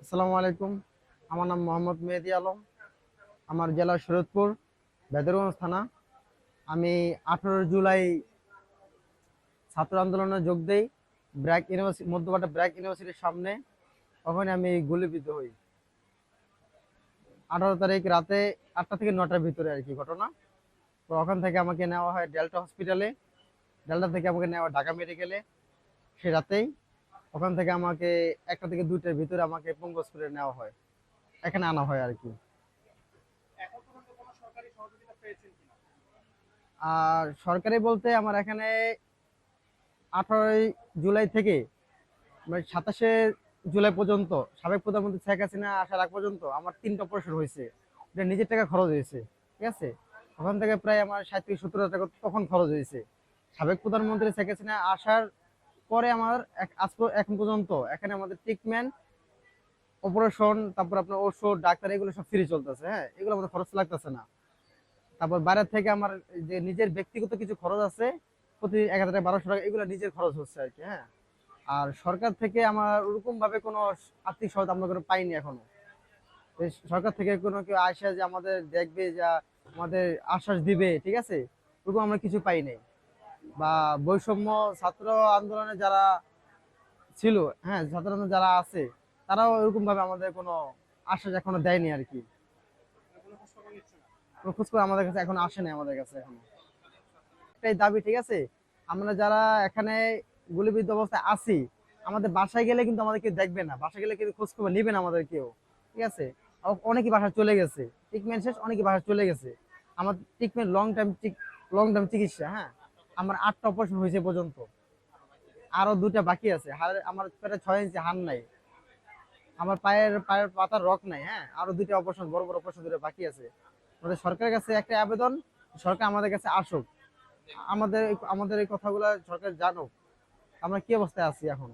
আসসালামু আলাইকুম। আমার নাম মোহাম্মদ মেহেদী আলম। আমার জেলা শরীয়তপুর, বেদরগঞ্জ থানা। আমি 18 জুলাই ছাত্র আন্দোলনে যোগ দেই ব্র্যাক ইউনিভার্সিটি, মধ্যপাড়া ব্র্যাক ইউনিভার্সিটির সামনে। ওখানে আমি গুলিবিদ্ধ হই 18 তারিখ রাতে 8টা থেকে 9টার ভিতরে আর কি ঘটনা। তো ওখান থেকে আমাকে নেওয়া হয় ডেল্টা হসপিটালে, ডেল্টা থেকে আমাকে নেওয়া হয় ঢাকা মেডিকেলে। সে রাতেই ওখান থেকে আমাকে 1টা থেকে 2টার ভিতরে আমাকে পঙ্গু হসপিটালে নেওয়া হয়, এখানে আনা হয় আর কি। আর সরকারি বলতে আমার এখানে 18 জুলাই থেকে 27 জুলাই পর্যন্ত, সাবেক প্রধানমন্ত্রী শেখ হাসিনা আসার আগ পর্যন্ত আমার 3টা অপারেশন হয়েছে। এটা নিজের টাকা খরচ হয়েছে, ঠিক আছে। ওখান থেকে প্রায় আমার 60 থেকে 70 হাজার টাকা তখন খরচ হয়েছে। সাবেক প্রধানমন্ত্রী শেখ হাসিনা আসার পরে আমার এখন পর্যন্ত এখানে আমাদের ট্রিটমেন্ট, অপারেশন, তারপর আপনার ওষুধ, ডাক্তার, এগুলো সব ফ্রি চলতেছে। হ্যাঁ, এগুলো আমাদের খরচ লাগতেছে না। তারপর বাইরে থেকে আমার যে নিজের ব্যক্তিগত কিছু খরচ আছে, প্রতি 1000 টাকা 1200 টাকা, এগুলো নিজের খরচ হচ্ছে আর কি। হ্যাঁ, আর সরকার থেকে আমার ওরকম ভাবে কোনো আর্থিক সহায়তা আমরা কোনো পাইনি এখনো। এই সরকার থেকে কোনো কেউ আসে যে আমাদের দেখবে, যা আমাদের আশ্বাস দিবে, ঠিক আছে, ওরকম আমরা কিছু পাই নাই। বা বৈষম্য ছাত্র আন্দোলনে যারা ছিল, হ্যাঁ, ছাত্র আন্দোলনে যারা আছে, তারাও ওরকম ভাবে আমাদের কোনো আশ্বাস এখনো দেয়নি আর কি। কোনো খোঁজখবর আমাদের কাছে এখন আসে নাই, আমাদের কাছে এখনো। একটাই দাবি, ঠিক আছে, আমরা যারা এখানে গুলিবিদ্ধ অবস্থায় আছি, আমাদের বাসায় গেলে কিন্তু আমাদের কেউ দেখবে না, বাসায় গেলে কিন্তু খোঁজ খবর নিবে না আমাদের কেউ, ঠিক আছে। অনেকে বাসায় চলে গেছে, ট্রিটমেন্ট শেষ, অনেকে বাসায় চলে গেছে। আমার ট্রিটমেন্ট লং টাইম চিকিৎসা। হ্যাঁ, আমার 8টা অপারেশন হয়েছে পর্যন্ত, আরো 2টা বাকি আছে। আমার প্রায় 6 ইঞ্চি হাড় নাই, আমার পায়ের পাতার রক নাই। হ্যাঁ, আরো 2টা অপারেশন, বড় বড় অপারেশন 2টা বাকি আছে। আমাদের সরকারের কাছে একটা আবেদন, সরকার আমাদের কাছে আসুক, আমাদের আমাদের এই কথাগুলো সরকার জানুক আমরা কি অবস্থায় আছি এখন।